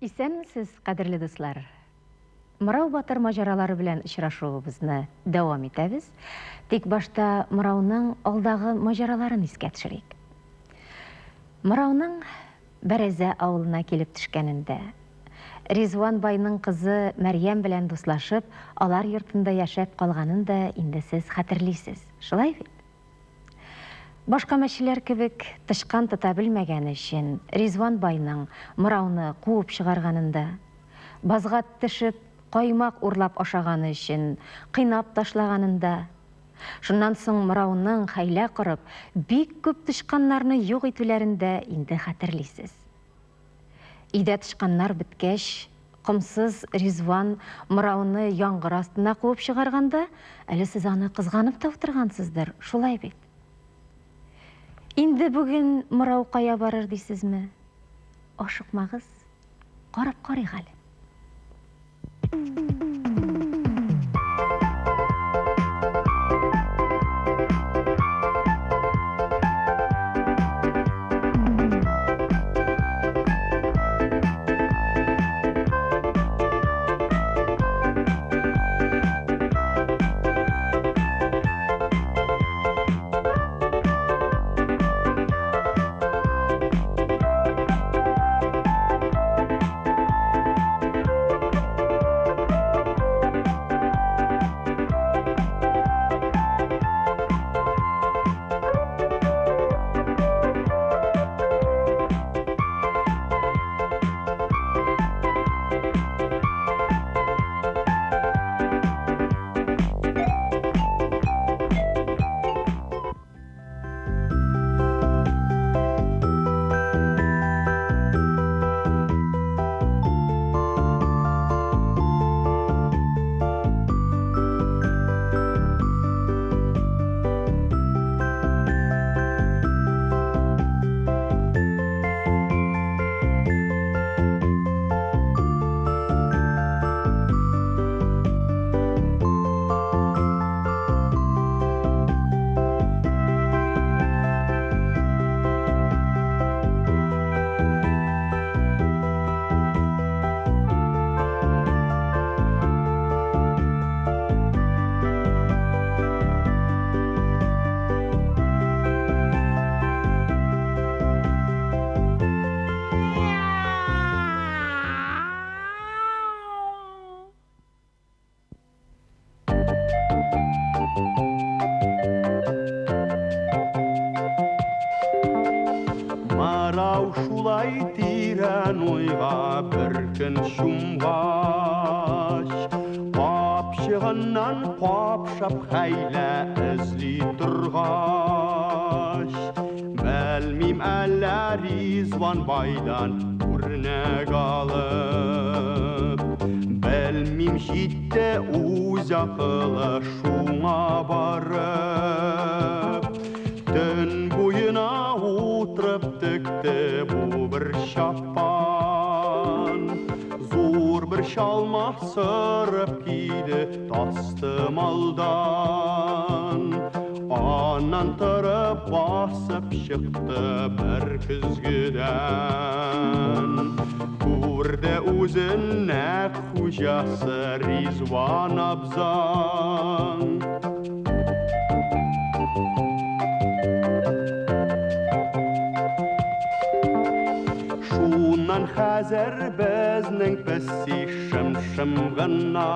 Исәнмесез, кадерле дуслар. Мырау батыр мажаралары белән очрашуыбызны дәвам итәбез. Тик башта Мырауның алдагы мажараларын искә төшерик. Мырауның Бәрәзә авылына килеп төшкәнендә, Ризван байның кызы Мәрьям белән дуслашып, алар йортында яшәп калганын да инде сез хәтерлисез. Шулай бит? Башка мәчеләр кебек тышкан тота белмәгәне өчен Ризван байның Мырауны куып чыгарганында, базга төшеп, каймак урлап ашаганы өчен кыйнап ташлаганында, шуннан соң Мырауның хәйлә корып, бик күп тышканнарны юк итүләрендә инде хәтерлисез. Өйдә тышканнар беткәч, комсыз Ризван Мырауны яңгыр астына куып чыгарганда, әле сез аны кызганып та утыргансыздыр, шулай бит? Инде бүген Мырау кая барыр дисезме? Ашыкмагыз, карап карыйк әле. Қапшап хәйлә эзли торгач, белмим әллә Ризван байдан үрнәк алып, белмим җитте үз акылы шуңа барып, төн буена утырып текте бу бер чапан, зур бер шалма сырып киде тастымалдан, аннан торып басып чыкты бер көзгедән. Күрде үзен нәк хуҗасы Ризван абзаң. Шуннан хәзер безнең песи шым-шым гына,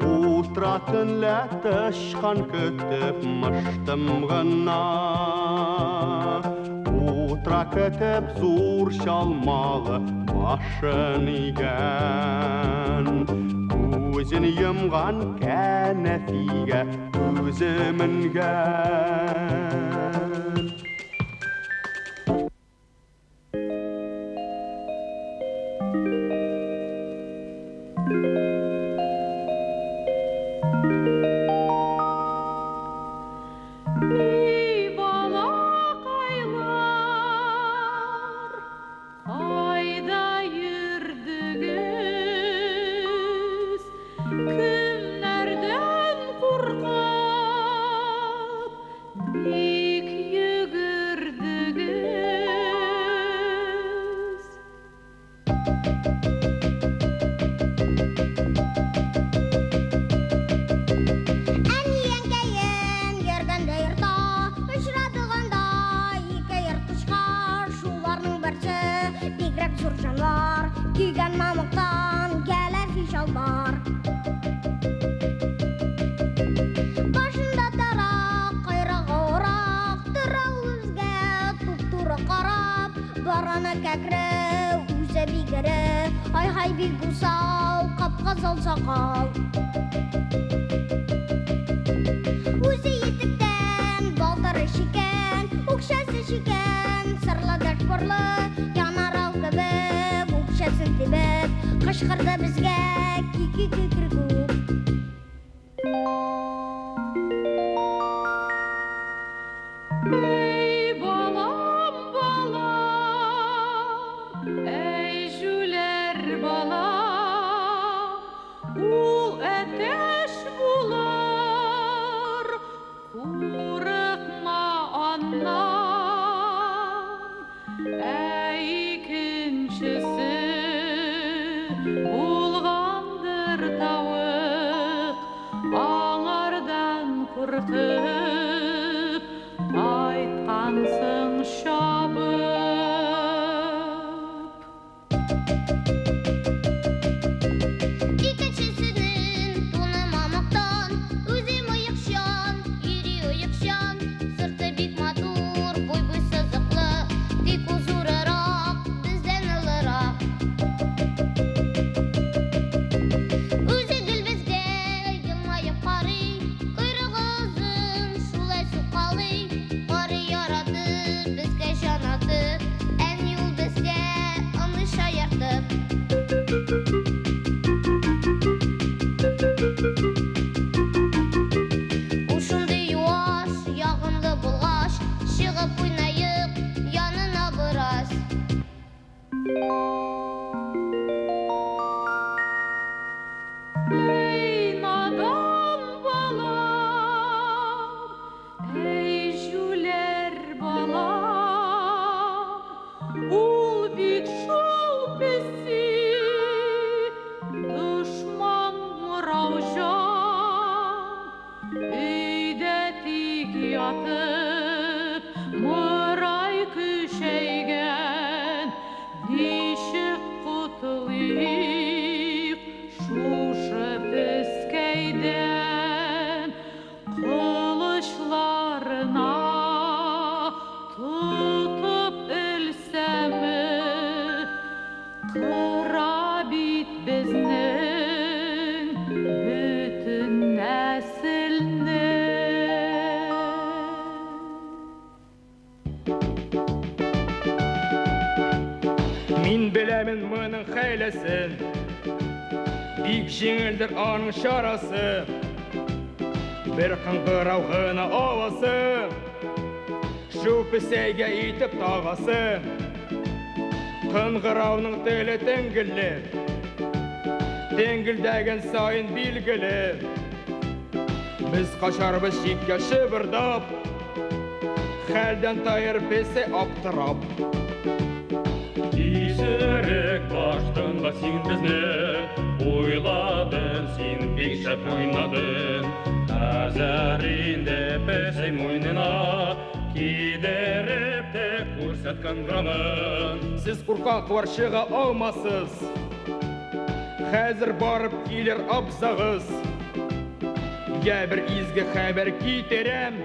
утра төнлә тышкан көтеп мыштым гына. Утра көтеп зур чалмалы башын игән, күзен йомган кәнәфигә үзе менгән. Big, you good. Күйген мамықтан келер фишалдар. Башында тарақ, қайрағы орақ, тұрау өзге тұп-туры қарап, барана кәкірі, өзі бигірі, ай-хай биг ұсау, қап-қазал сақал. Өзі етіктен, балтыры шекен, өкшесі шекен, сырлы дәшпұрлы, янарал кібі, өкшесін тібіп, қышқырды бізге ки-ки-ки-кір көп. Ей балам, балам, ей жүлер балам, ул әтеш булар, қурықма аннан. Әй икенчесе булғандыр тауық, аңардан қорқып, айтқансың шабып. Икенчесінің туны мамықтан, өзі мойықшан, ері ойықшан, сырты бик матур, бой-бой сызықлы, тек узурырақ, бізден ылырақ. Өзі гүл бізге елмайып қари, құйрығы ұзын, шулай суқалы, қары ярады, бізге жанаты, әне ул бізге ымы шаярды. Ушынды юаш, яғымды бұлғаш, шығып ойнайық, янына біраз. Ей надан балам, ей жүлер балам, ул бит шул песі, дұшман мұраужан, үйде тик ятып, мұрай күшейген, нишік құтылып, шушы піскейден, қылышларына тұтып ілсәмі, қыра бит біздің бүтін нәсілні. Мин білемін мұның хәйлесін, бик жеңілдір аның шарасы, бір қыңғырау ғына авасы, шу пісәйге етіп тағасы. Қыңғырауның тілі тәңгілі, тәңгілдәген сайын білгілі. Біз қашарбыз шекке шыбырдап, хәлден тайыр песе аптырап. Исерек баштың ба сен бізні, ойладың, сен бек шәп ойнадың. Әзір инде пәсей мойнына, кидеріп те көрсәт қыңғырамын. Сіз қурқақ варшыға алмасыз, хәзір барып келер абзағыз. Я бір изгі хәбәр кетерем,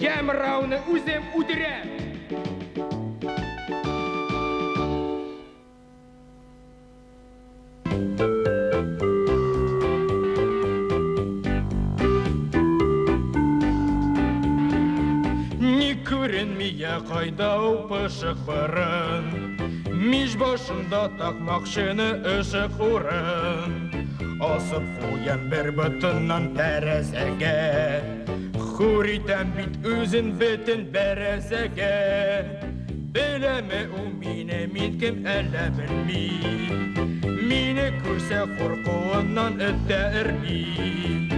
я мырауны өзім үдірем. Ни көрінмейе қайдау пышық бұрын, меж башында тақмақшыны ұшық ұрын. Асып қоям бір бұтыннан тәрәзәге, Хуритәм бит үзін бітін бәрәзәге. Біләме у мине, мин кем әлі білмей. Мине көрсә қорқуынан өтті үрмей.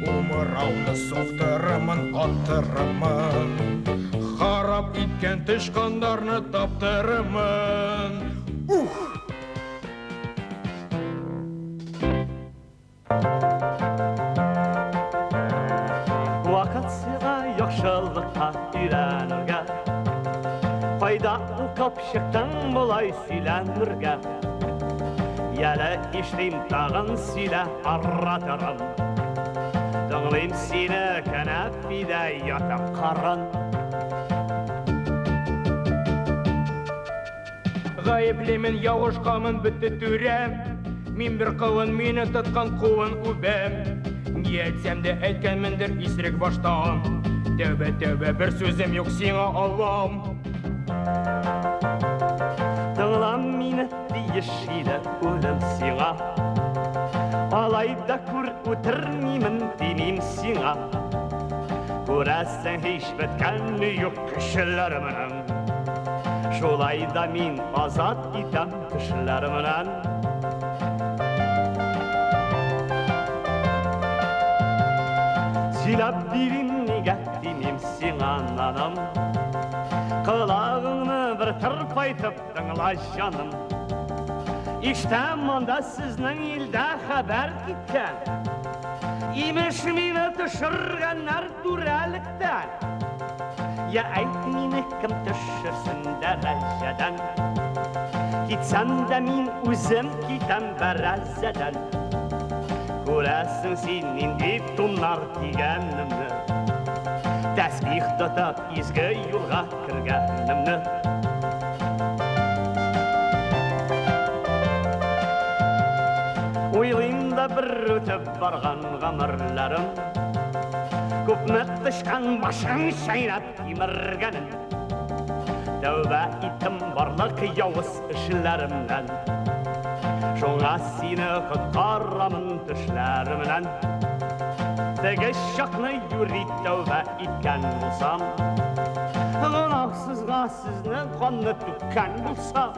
Умырауны соқтырымын, аттырымын. Харап иткен тышқандарны таптырымын. Вакансияға яқшылыққа үйренуге, пайда қапшықтың болай сөйләнірге. Әлі іштейм тағын сүйді арратырым. Дыңлайм сені кәнәппиде ятып қарын. Ғайыплемен яғышқамын бітті түрем. Мен бір қылын мені тұтқан қуын үбем. Не әйтсәм де әйткәнмендір исірек баштан. Тәубә, тәубә, бір сөзім yok сиңа Аллам. Тыңлам мені дейішіді өлім сиңа. Алайда күр өтірмеймін демейм сиңа. Көрәсің еш біткәні yok кішілерімінің. Шолайда мен азат итем кішілерімінің. Силап берем неге демейм сиңа наным. Қылағыңны бір тырпайтып тыңла жаным. Иштен мұнда сіздің елді хабар кеткен. Имеш мені түшіргенлер түрәліктен. Я айт мені кім түшірсін дәрәжеден. Кетсем де мен өзім кетем бәрәзеден. Көрәсің сен менде тұнар дегенімді. Тәсбих тұтып изгі юлға кіргенімді. Ойлайымда бір өтіп барған ғамырларым. Көп мүттішқан башын шайнап кеміргенім. Тәубә иттім барлық яуыз ішілерімнен. Шоңа сені құтқарамын түшлерімнен. Тегі шақны юри тәубә иткен болсам. Ғынақсызға сіздің қанны түккен болсам.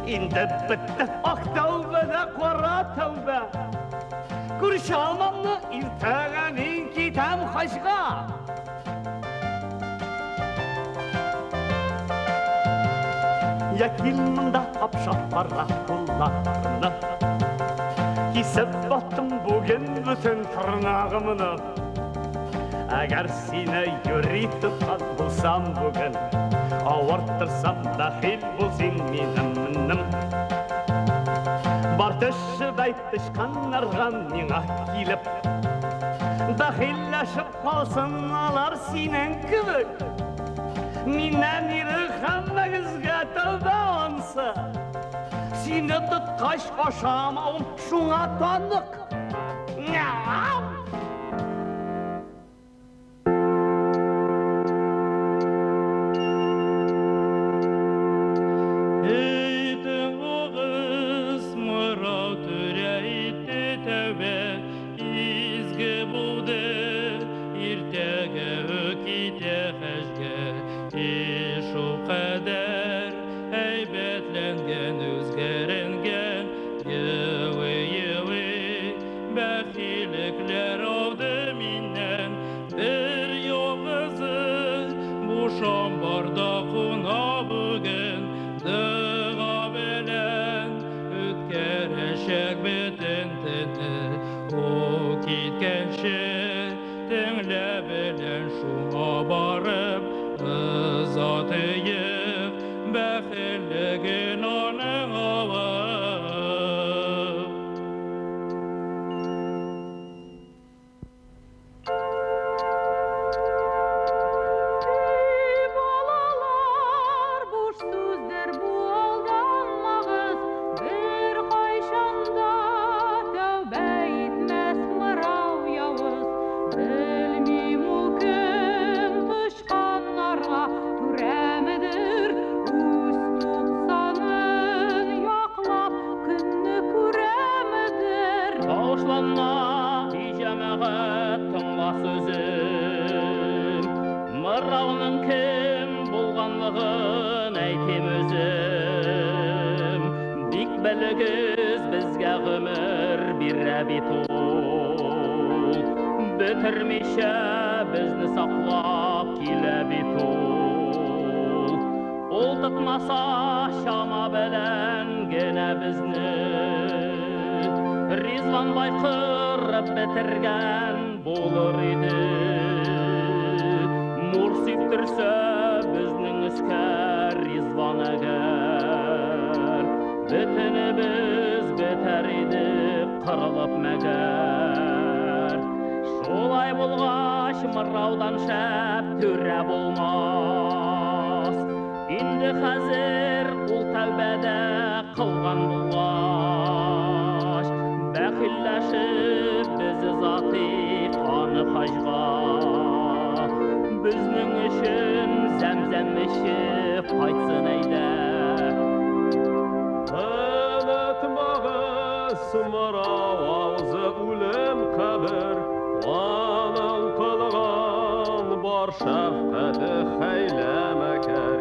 Енді бітті ақ тәубәді қора тәубә. Көрші алмамны ертеңінен кетем қашға. Якил мұнда қапшап бара қолларыны. Кесіп баттым бүгін бүтін тырнағымыны. Әгер сені юри тұтқан болсам бүгін, ауырттырсам бәхил болсың менімнім. Бар түшіп тышқанларға меңа келіп, бәхилләшіп қалсын алар сенің күбік. Менен ері қаммағызға тәубә ансы. Сені тұтқаш ашамауым шуңа танық. Эйтің оғыз мұрау түрәйті тәубә, изгі бұлды ертегі өкеті қәжге. Ишу қадар әйбәтленген, өзгеренген, еуі, бәхиліклер ауды менен. Бір yoğızı бушам барда құна бүгін. Дыға белен өткерішек бітін тіні. О кеткенше тіңлі белен шуға барып. Zatıyıp bəxilligin onun avıb. Balalar boş sözdер bu aldanmağız. Bir qayşanda tövbe etmez mırau yavuz. Bilmeyim o kim tışkanlarga türemidir. Üst tuğsanın yaklap künni küremidir. Bağışlanma diyecemeğe tınla sözüm. Mırrağının kim bulğanlığın eytim özüm. Bik belgiz bizge gümür bir rebitu. Bitirmişe bizni saklap kile bitu. Ol tutmasa şama belen gene bizni. Rizvan baykırıp bitirgen bulur idi. Nur süptürse bizning iskar Rizvan agar. Bitini biz қырылып мәгәр. Шулай болғаш мыраудан шәп түрә болмас. Инде хәзер ул тәүбәдә қылған булғаш. Бәхилләшеп безі заты қаны қажға. Безнең өчен зәмзәм эчеп кайтсын әйдә. Unutmağız mırau ağzı ölüm kabir. Anan kılgan bar şefkati xeylemekər.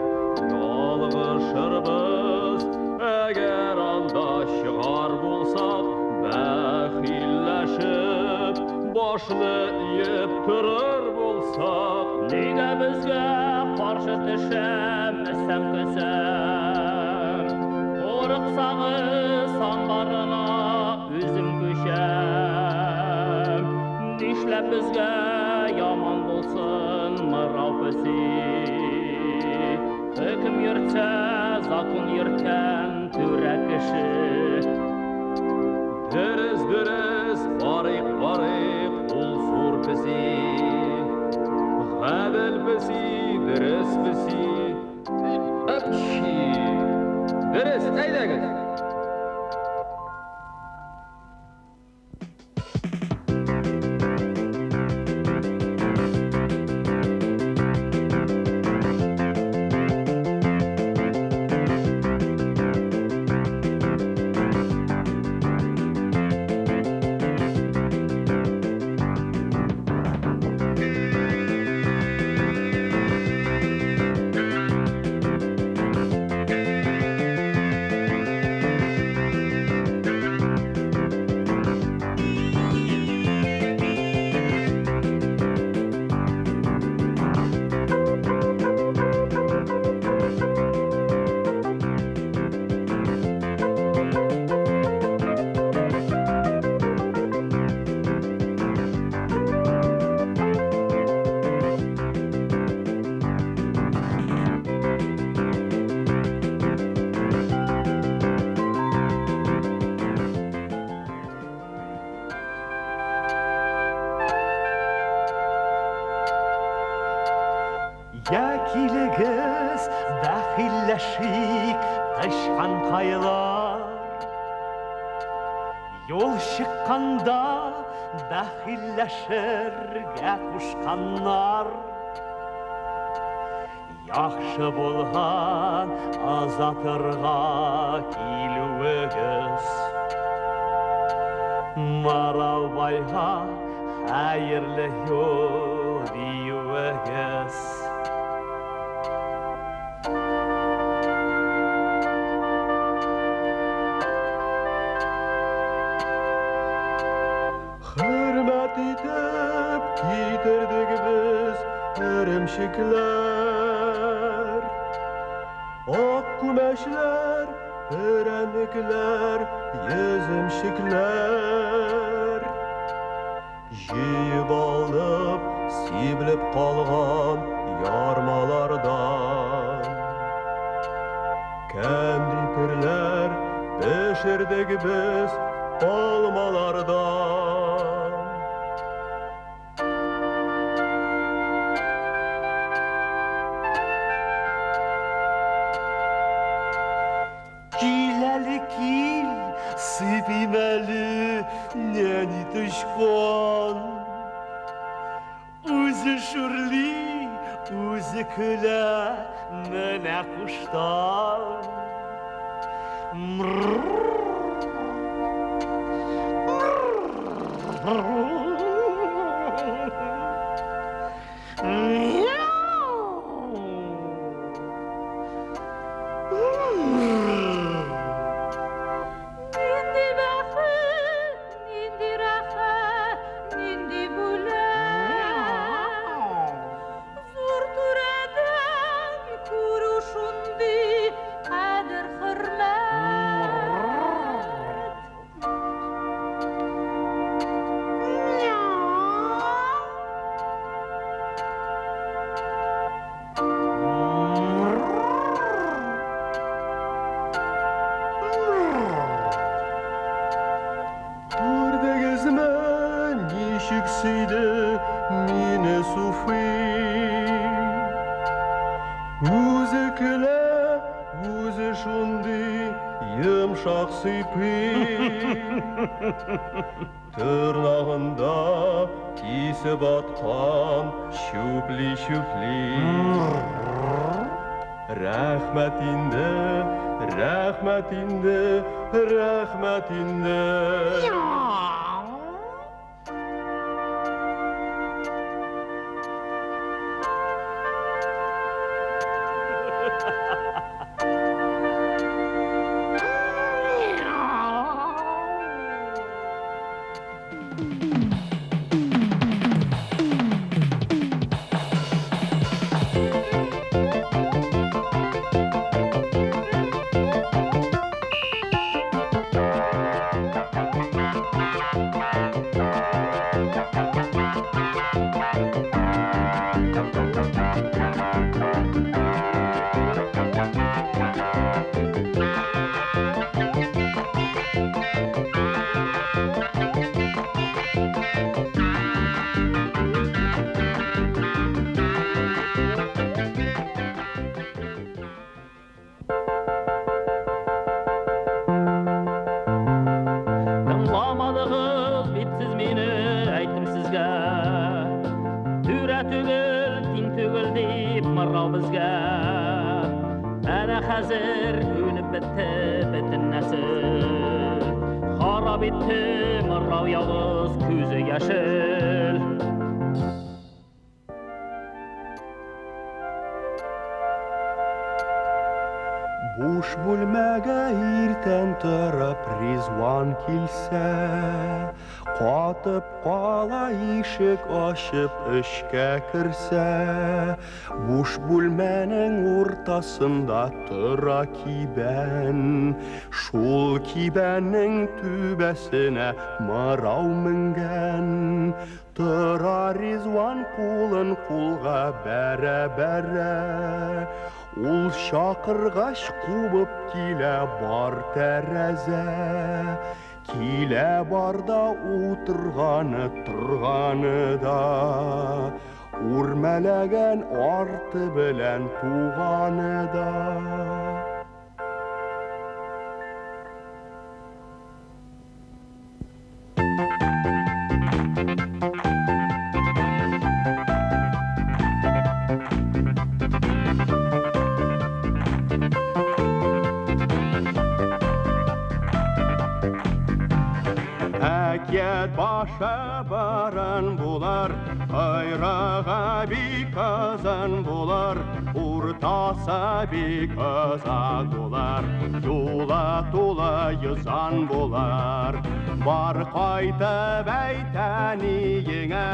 Yalğışırбыз, əgər anda şiğar bulsaq, bəxilləşib, başını iyib тұрыр bulsaq. Nega bizga qarshi düşəməsəm kösəm, Qoruq sağı sanbarına üzüm köşəm. Nişləb bizga yaman bolsun mırau pəsi. Hüküm yürtsə, zakon yürtkən türə kişi. Dürüz dürüz, barıq barıq, ul sur pisi. Ғәділ пisi, dürüz pisi. Öpçi. Dürüz, әйдәгіз. Якилегіз бәхилләшик тышқан қайлар. Yol шыққанда бәхилләшірге құшқаннар. Яқшы болған азатырға келуігіз. Марау байға әйірлі yol деуігіз. Hürmet edip getirdik biz ірімшіклер. Ақ күмәшler, перәнеклер, езімшіклер. Жиып алып, сибіліп қалған ярмалардан. Кәндипірлер, пешірдік біз алмалардан. Киләлі кил, сыпимәлі, нәни тышқан. Үзі шүрли, үзі күлә, мәнә құштан. Нинди бәхет, нинди рәхәт, нинди бүләк. Зур түрәдән күрү шундый кадер-хөрмәт. Йымшақ сыйпи тырнағында тисіп атқан шүпли рәхмәт инде Тыңламадығыз бетсіз мені айттым сізге Түре түгіл, тиң түгіл deyip мырау бізге Әне қазір өніп бітті бітін нәсіл Харап етті мырау ялғыз көзі яшыл Буш бүлмәгә иртән торып Ризван килсә, катып кала ишек ачып эшкә керсә, буш бүлмәнең уртасында тора кибән, шул кибәнең түбәсенә мырау менгән. Тора Ризван кулын кулга бәрә-бәрә, ул шакыргач кубып килә бар тәрәзә. Килә барда утырганы торганы да, үрмәләгән арты белән туганы да. Әкият башы баран булар, айрага бик азан булар, уртасы бик ызак булар, тула тула йызан булар. Бар кайтып әйтәниеңә,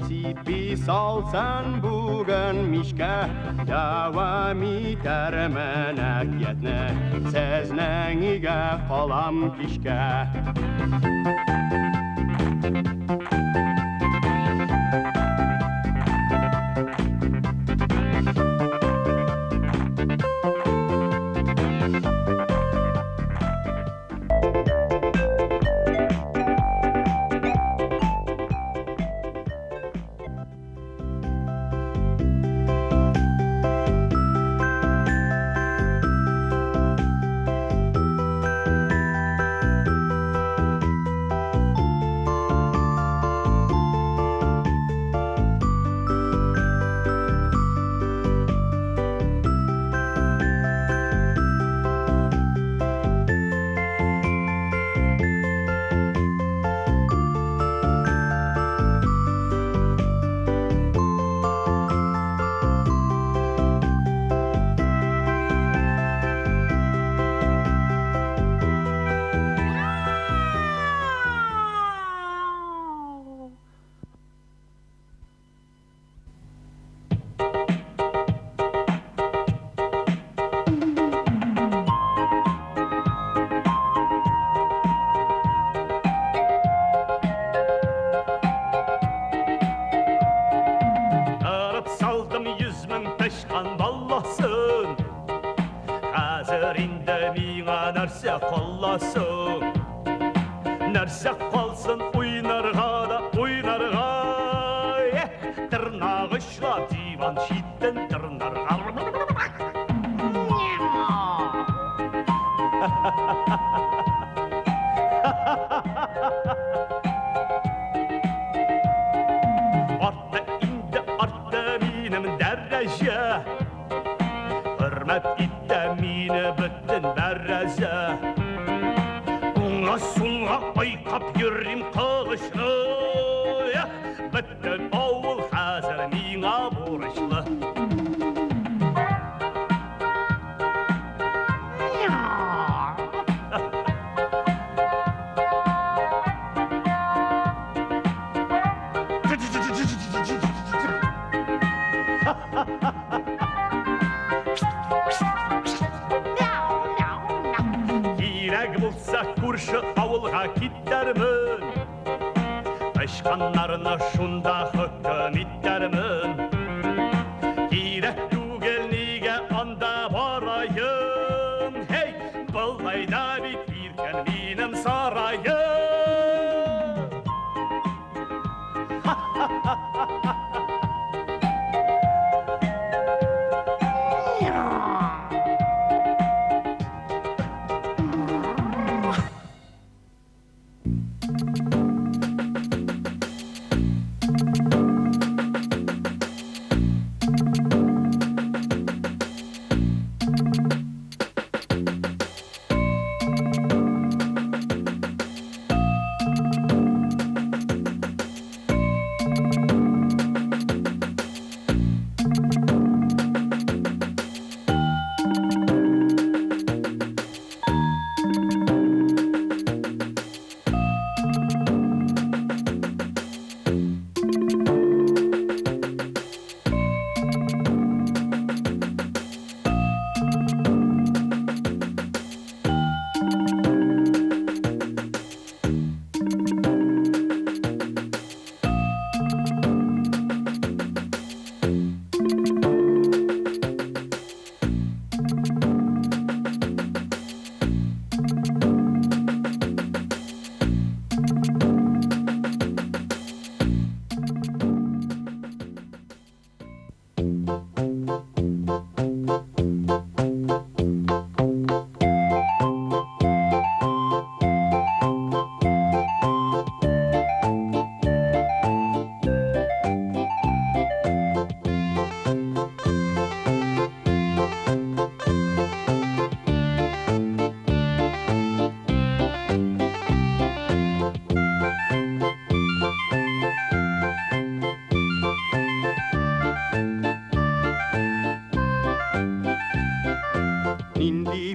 сипи салсын бүген мишкә, дәвам итәрмен әкиятне, сезнең игә калам кишкә. нәрсә қаласың, нәрсә қалсын ойнарға да ойнарға. Тырнақ ұшлап диван шеттен тырнарға. Arttı indi arttı benim derece. Hürmet itti meni bütün bereze. Ona sunga aykap yürrim kılıçlı. Bütün avul hazır mena borçlu. Kirek bulsa kurşı avulga gittermin. Başkanlarına şunda hüküm ittermin. Kirek tügelnige anda barayım. Hey, ballayda bitirken benim sarayım.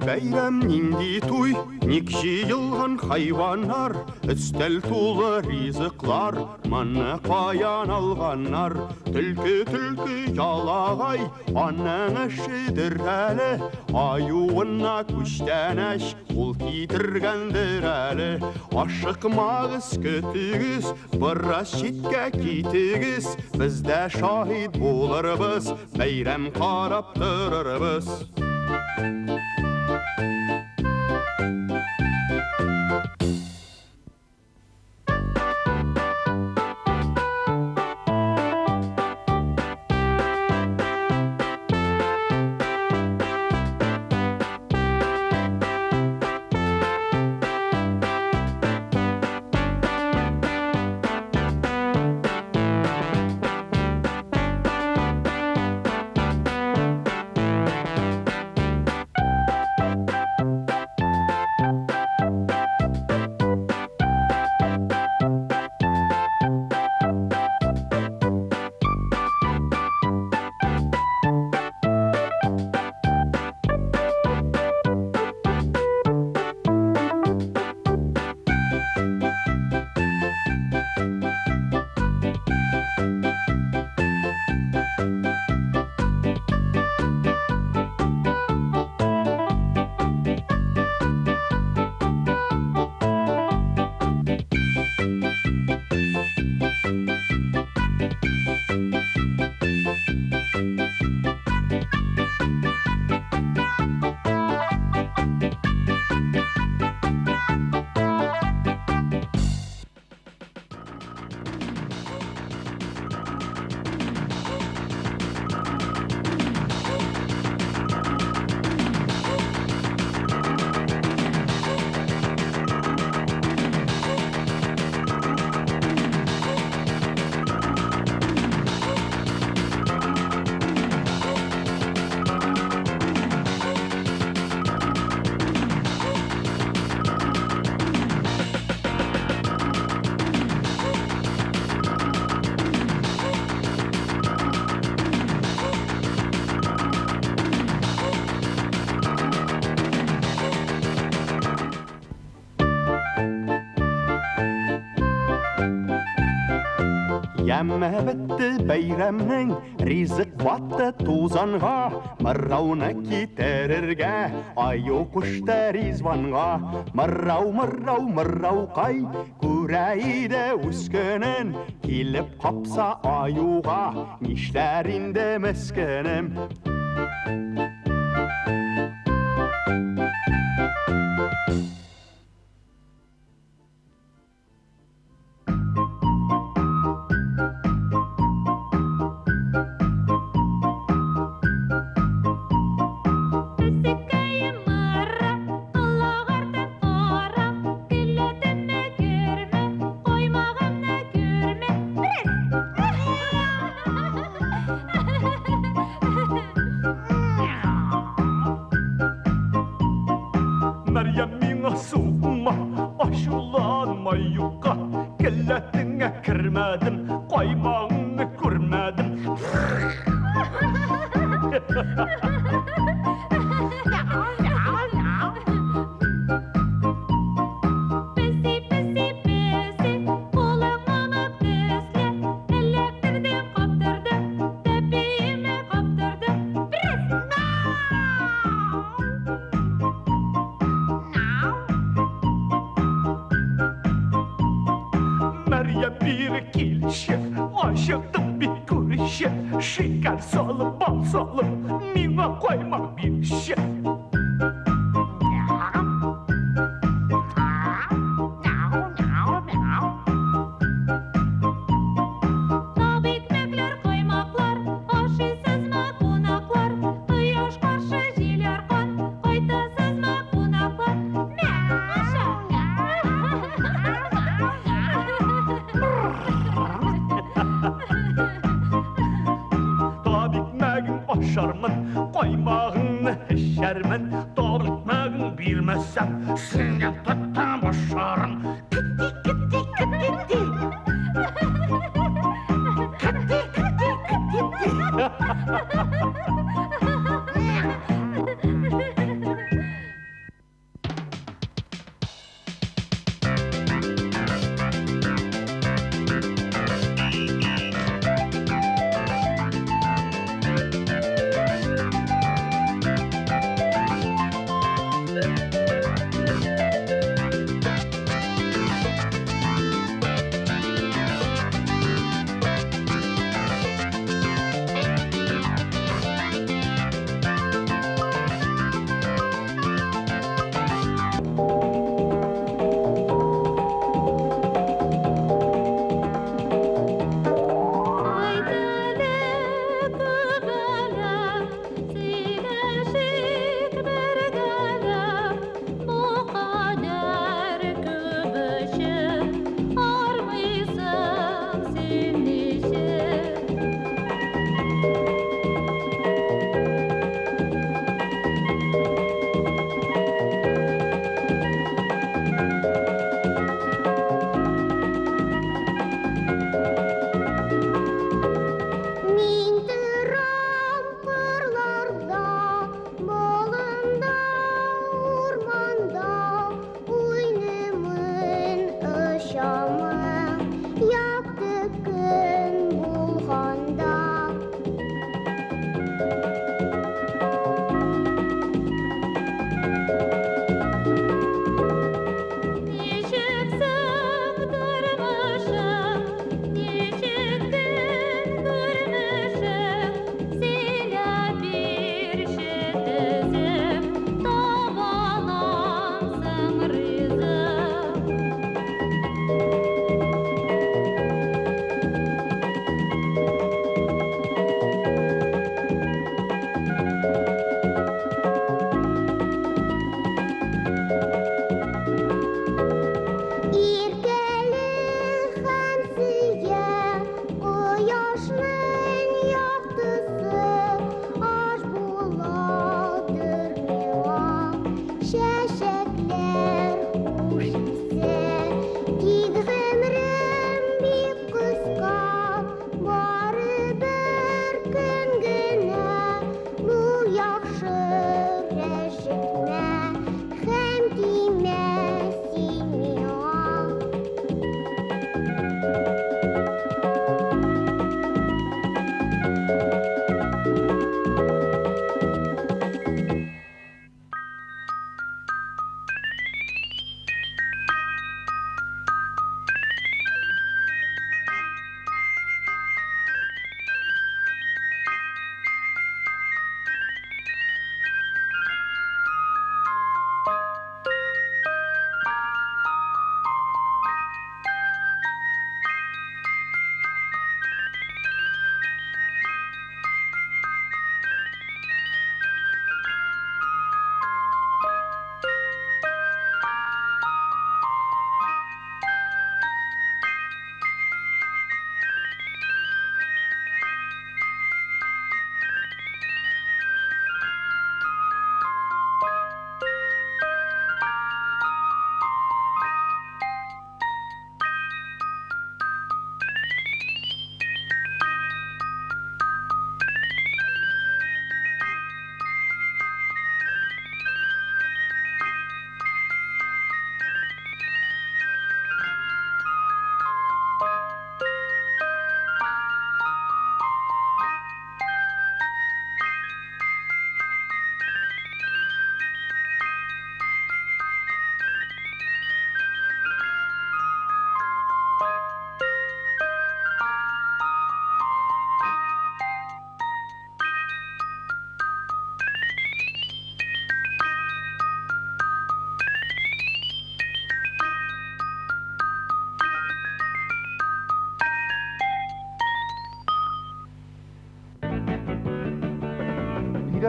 Бәйрәм нинди туй, ник җыелган хайваннар, өстәл тулы ризыклар, моны каян алганнар? Төлке ялагай, аның эшедер әле, аюына күчтәнәч, ул китергәндер әле. Ашыкмагыз, көтегез, бераз читкә китегез, без дә шаһид булырбыз, бәйрәм карап торырбыз. Яма бітті бәйрәмнің, ризық батты тузанға, мыррауны кетерерге, аю құшты Ризванға. Мыррау, мыррау, мыррау қай, көрәйді өскінін, келіп қапса аюға, нишләрінде мәскінім. Мәрьям миңа суқма, ашуланмай юққа, келләтіңе кірмәдім, қаймағыңны көрмәдім. Bir келші, ашықтым бит көрші, шикар салып, бал салып, миңа қойма берші. Ашармын, қоймағыңны ішермін, толықмағың бермесем, сенен тұттан башарым. Кітті, кітті, кітті. Кітті, кітті,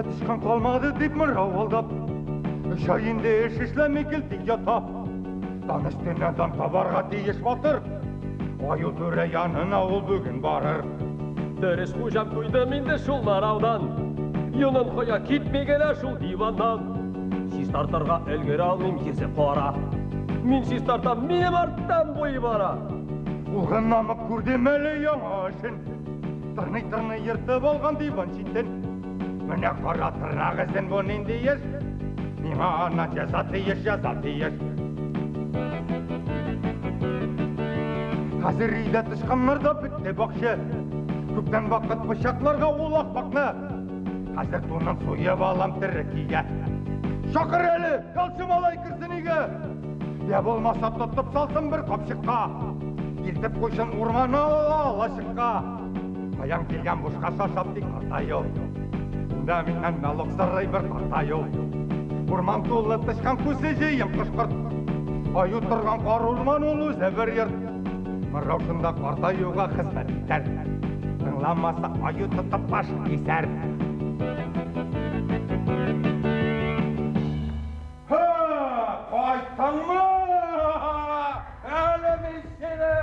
тышқан қалмады деп мырау алдап, үш айында шешілемей келді ята. Даныстен адам табарға тиеш батыр, аю төре янына ол бүгін барыр. Дөрес хужам туйды минде шул мараудан, юнын қоя кетмегелі шул диваннан. Сіз тартарға өлгер алмайм езі қора, мен сіз тартам менем арттан бойы бара. Оған намық көрдем әлі яңа ішін, тырны ертіп алған диван шеттен. Міне қара тырнақ ізін бұнын дейеш, миңа ана жаза тиеш. Қазір үйді тышқанларда бітті бақшы, көптен бақыт бышақларға олақ бақны. Қазір тонын сойып алам тірі кейге. Шақыр әлі, қалшым алай кірсін үйге. Я болмаса тұтып салсын бір қапшыққа, ертіп қойсын орман алашыққа. Аяң келген бұшқа шашап дек қартайы, онда менен налық сарай бір қартайы. Орман толы тышқан көсі жейім қышқырт, аю тұрған қар орман ол өзі бір ерт. Мыраушында қартаюға қызмет етер, тыңламаса аю тұтып баш кесер. Қайтқан ма? Әлі мешені!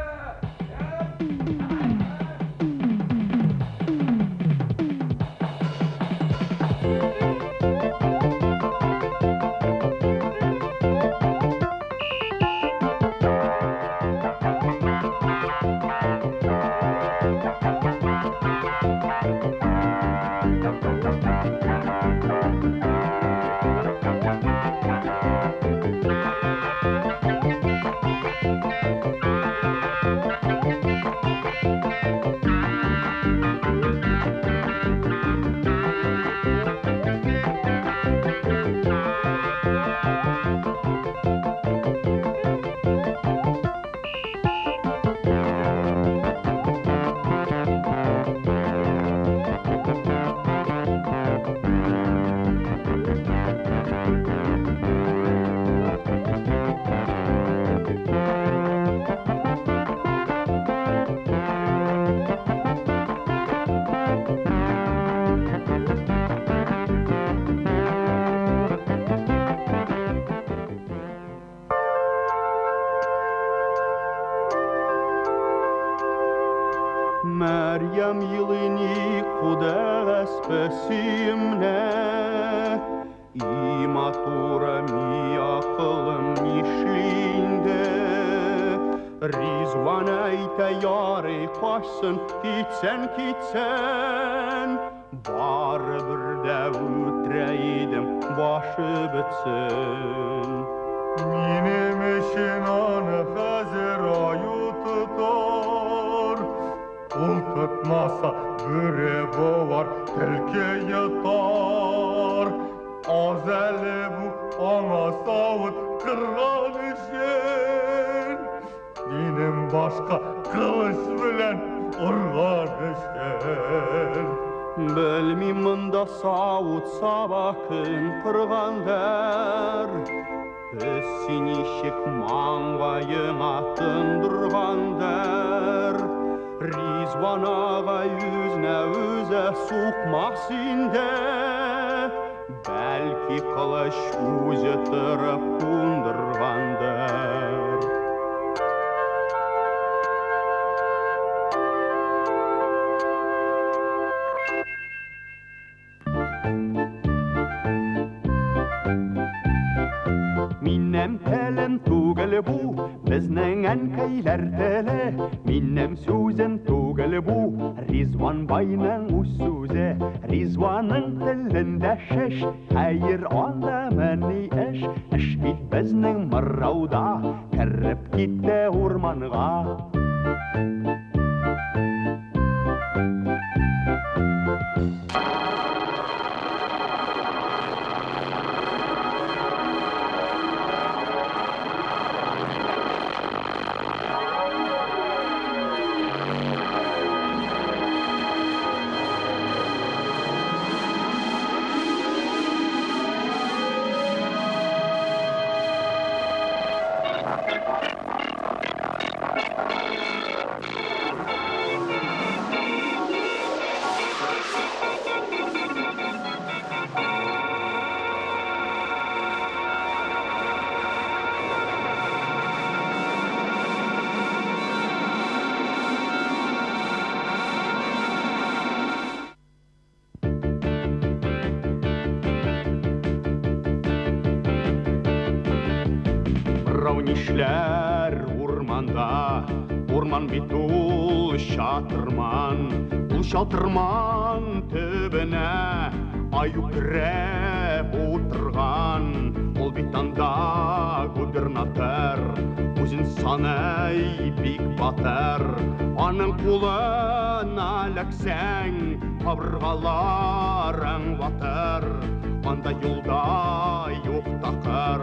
Мәрьям елыни кудас песимне, има тура ми акылым нишлинде. Ризван әйті яры қашсын, китсен, бары бірді өтрейдім, башы бітсін. Менің үшін аны қазір аю тұтар, ол тұтмаса бүре болар, тілке ятар. Az әлі бұ аңа сауыт қырған үшін, менің башқа қылыш білән ұрған үшін. Білмейм мұнда сауыт сабақын қырғандар, біз сенешек маңғайыңа тындырғандар. Ризван ағай өзіне өзі суқмақсында, бәлки қылыш өзі тұрып қундырғандар. Minnem telen tugel bu, bizning ankaylar tili. Minnem so'zim tugel bu, Rizvon boyning u so'zi. Rizvonning tilida shish, xayr olamani ish bit bizning mirrovda, kirib ketdi o'rmonga. Берәү нишләр урманда, урман бит ул чатырман, ул чатырман төбенә аю кереп утырган. Ул бит анда губернатор, үзен санай бик батыр. Аның кулына эләксәң, кабыргаларың батыр. Анда юлда юк такыр,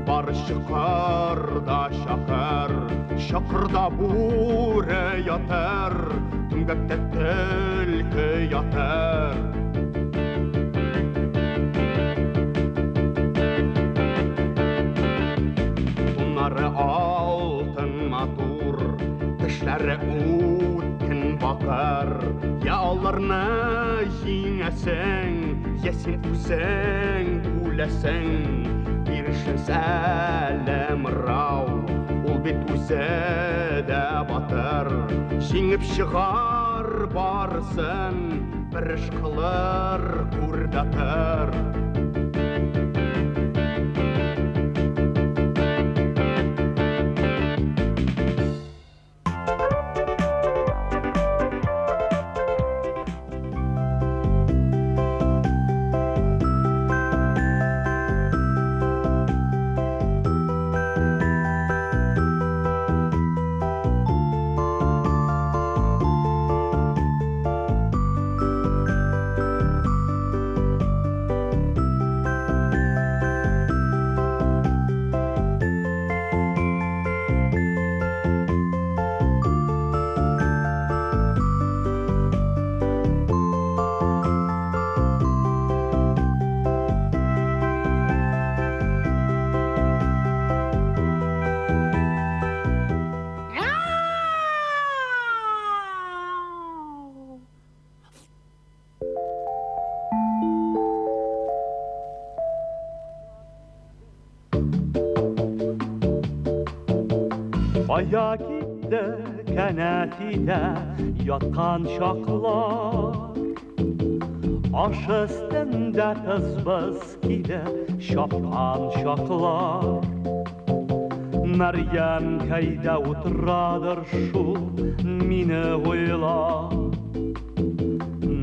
бары чыкыр да чакыр. Чакырда бүре ятыр, түңгәктә төлке ятыр. Туннары алтын матур, тешләре үткен бакыр. Я аларны җиңәсең, я син үзең үләсең. Бирешен сәлем рау, ул бит үзе дә батыр. Җиңеп чыгар барысын, бер эш кылыр күрдәтер. Aya gitti kənətində yatqan şaqlar, Aş üstündə tızbız gidib şapqan şaqlar. Məryəm kəydə oturadır şu mini oyla,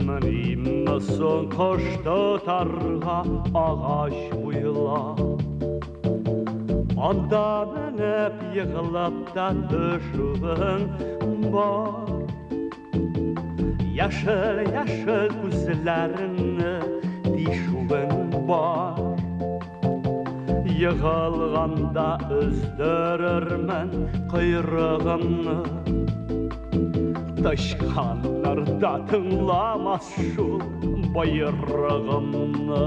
Mənim nasıl koşdu tarğa ağaç uyla. Anda mənəb yığılıb da düşübün var, Yaşıl üzlərini dişübün var. Yığılğanda özdürür mən qıyrığını, Dışqanlar da tınlamaz şu bayrağını.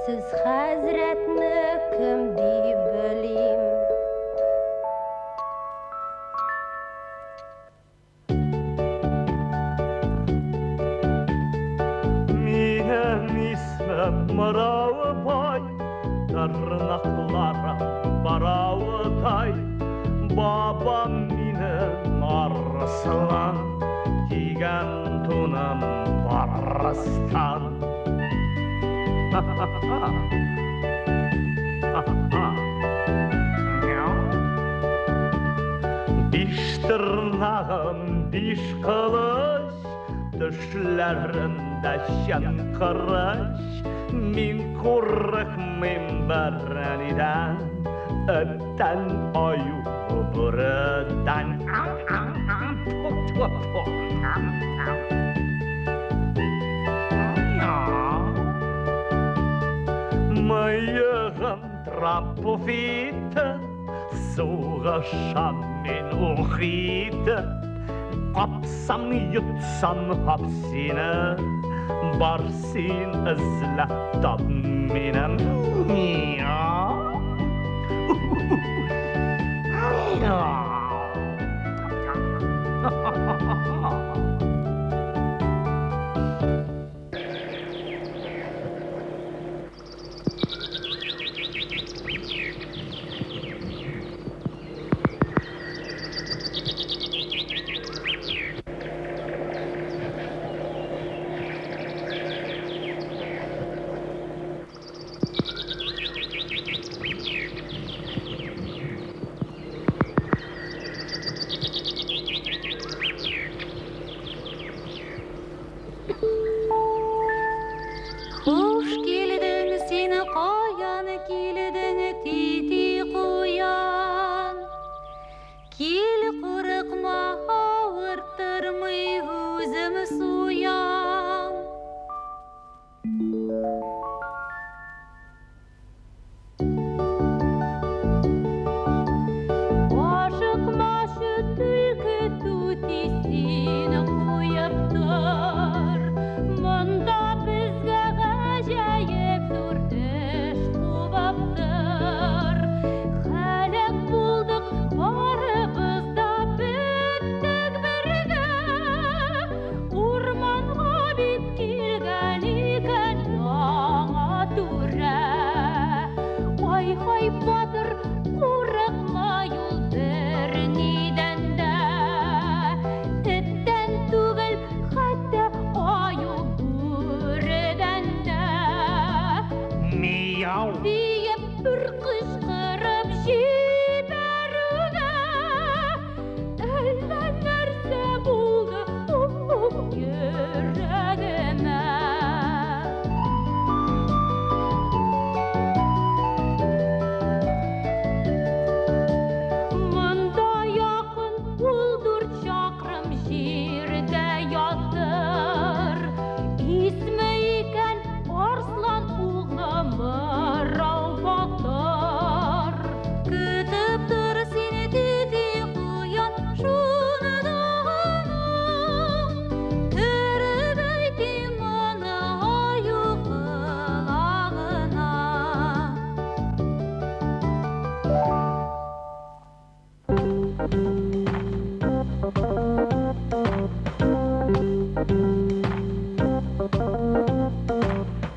Сіз хәзрәтне кім дип білем? Минем исмем Мараутай, тырнакларым Бараутай. Бабам минем Арслан, кигән туным Барыстан. Биш тырнағым, биш қылыш, түшләрендә шән қырыш. Мин қорықмайм бәрәнидән, эттән аю бүрідән. Мыйығым трапофиті, соғышам мен оқиты. Қапсам, ютсам хапсины, бар сен ізләп тап менім. Хош келдің, сені қаян келдің, тити қоян. Кел қорықма, ауырттырмай өзім соям. Ашықмашы түлкі түти сені қойыптыр. Мұнда бізге ғажайып зор іш қубаптыр. Хәлік болдық, барыбыз да біттік бірге. Орманға бет келген екен яңа түрә. Ай-хай батыр, қорықма ел бірнеден дә. Тіттен түгіл, хәтті аю бүріден дә. Мияу. Дейіп бір қышқырып жіберуге. Әлі нәрсе болды жүрегіме. Мұнда яқын ұлдыр шақырым жерде ятыр. Исмі екен Арслан ұлы Мырау батыр. Күтіп тұр сені тити қоян шуныдағына. Түріп әйтем мұны аю қылағына.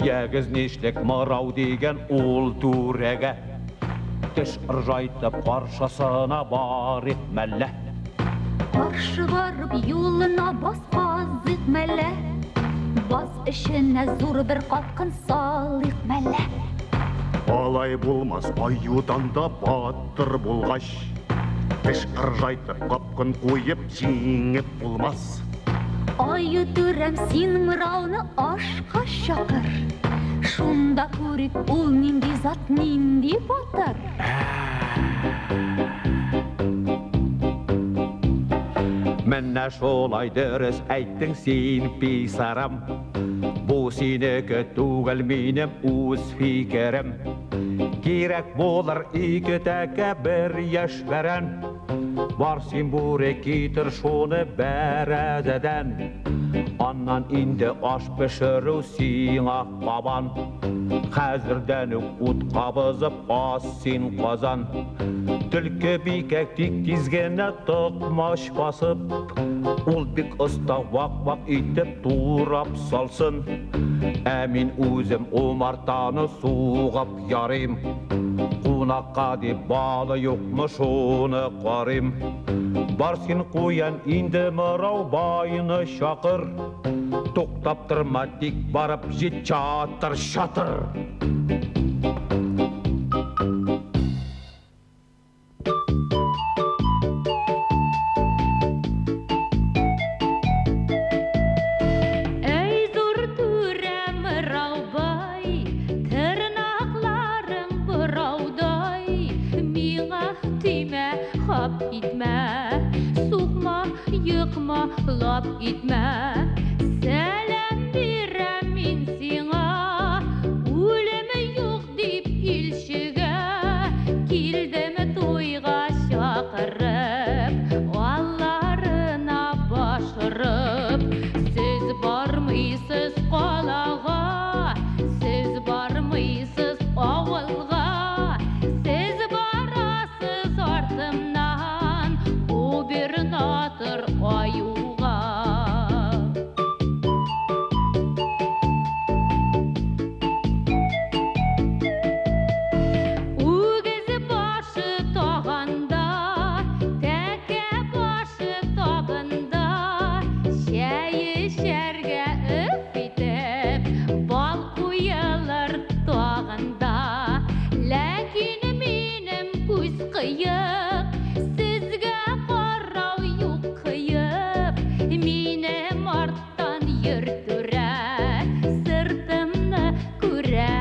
Ягіз нешлік Мырау деген ол түрәге. Тіш ыржайтып қаршысына бар етмәлі. Қаршы барып юлына баспаз етмәлі. Бас ішіне зор бір қапқын сал етмәлі. Алай болмас аюдан да батыр болғаш. Тіш ыржайтып қапқын қойып жеңіп болмас. Аю түрәм сен Мырауны ашқа шақыр. Шунда көріп ол нинди зат, нинди батыр. Мәнә шолай дөрес әйттің сен писарам. Бұл сенікі түгіл менім өз фикерім. Керек болар икі тәкі бір еш бәрін. Бар сен бұре кетір шоны бәрәдәдән. Аннан инде аш пішіру сиңа бабан. Қазірден ұт қабызып ас сен қазан. Түлкі бейкәк тек кезгені тұқмаш басып, ол бек ұста вақ-вақ етіп турап салсын. Әмин өзім омартаны суғап ярым. Қунаққа деп балы жоқмыш оны қарым. Бар сен қоян инді мұрау байыны шақыр. Тоқтап тұрма тек барып жет чатыр шатыр. Ей зор түрәм раубай, тырнақларың бұраудай, миңа түйме, хап итмә, суқма, йықма, лап итмә. Сәлем бирәм мин сиңа, үлеме юк дип илшегә, килдем туйга шақырып, алларына башырып. Сез бармыйсыз қалаға, сез бармыйсыз авылға, сез барасыз артымнан, губернатор аюға. Үгіз башы тағанда, тәке башы табында, шәй ішәргә үп итеп, бал құйылыр тағында. Ләкин минем күз қиып, сізге қарау юк қиып, минем арттан ертүрә, сыртымны күрә.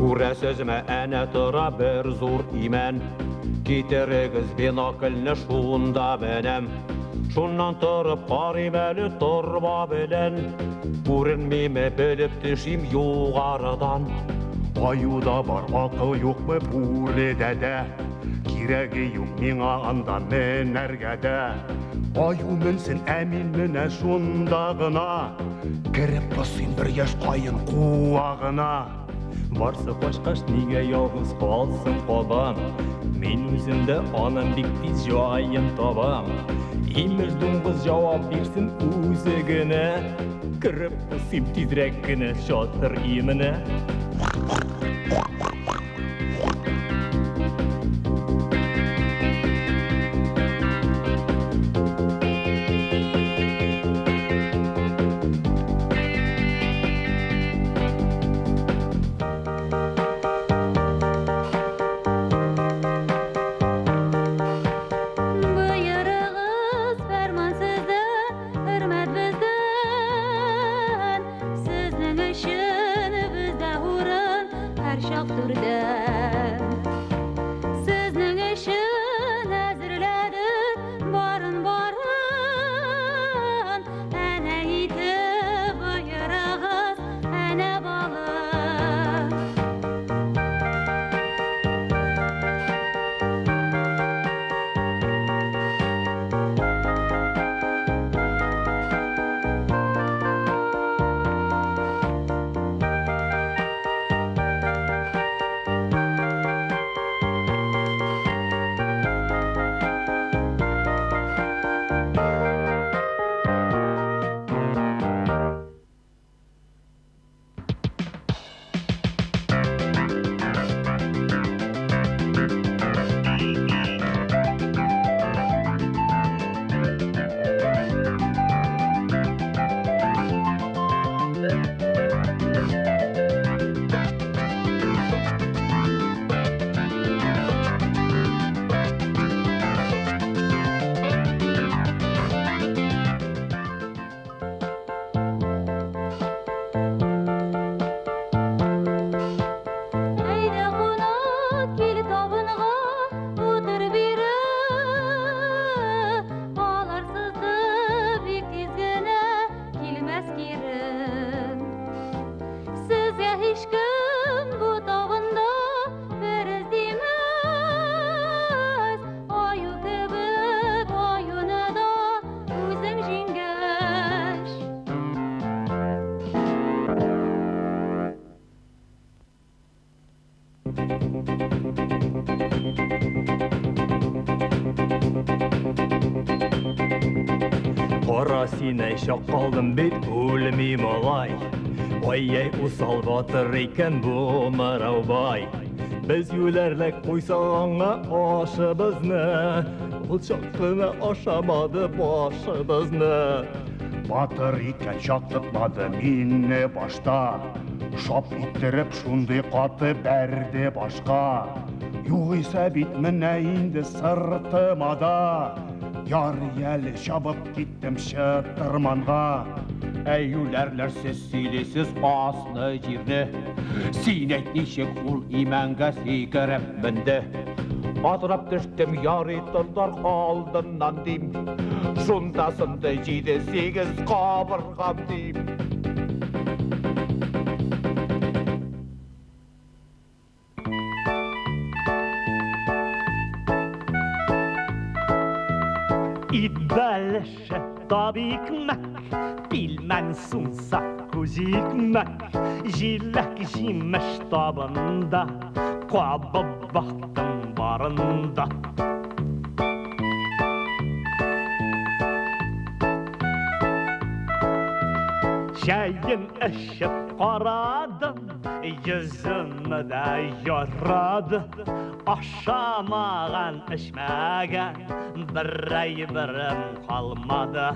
Күрәсіз мә әнә тұра бір зур имен. Кетерігіз бинокілні шуында бәнәм. Шуннан тұрып қарим әлі тұрба білен. Көрінмеме біліп түшім юғарыдан. Аюда бар ақыл yok mu пуредәдә? Кирәге юк миңа анда менәргәдә. Аю менсен әмин менә шунда гына. Кереп басыйм бір яш қайын қуағына. Барсы қашқаш неге ялғыз қалсын қалам. Мен өзімді анам бек тез жайын табам. Имеш дуңғыз жауап берсін өзі гіне. Кіріп басыйм тезірек гіне шатыр еміне. Бұйырығыз фәрмансыздан, үрмәт біздің, сіздің үшін бізде орын әр шақ түрді. Сіздің үшін әзірләдік барын, әнә иті бұйырығыз, әнә балы. Ара сине шақалдым бет өлімей малай. Ой-ей усал батыр екен бұл Мараубай. Біз өлерлік қойсаңа ашыбызны, ол шаққына ашамады башыбызны. Батыр екен жаттықмады мені башта, шап иттіріп шундай қаты бәрді башқа. Юғиса бит міне енді сыртымада, яр елі шабып кеттім шыттырманға. Әйюләрләр сіз сөйлесіз асны жерні, сен әйтнешек ол имәнға секіріп мінді. Атырап түштім яритырдар алдынан дейм, шундасынды 7-8 қабырғам дейм. İdbəlişə tabikmək, bilmən sunsa kuzikmək, jilək jiməş tabında, qabı vaxtın barında. Şeyin eşip qaradım, yüzümü də yaradı. Aşamağan içməgən birim qalmadı.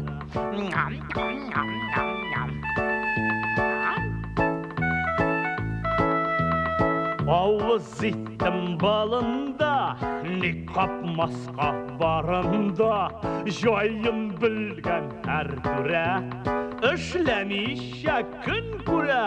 Avuz ettim balında, niqab maska barında. Joyun bilgən hər türə, işləmişə gün күрә.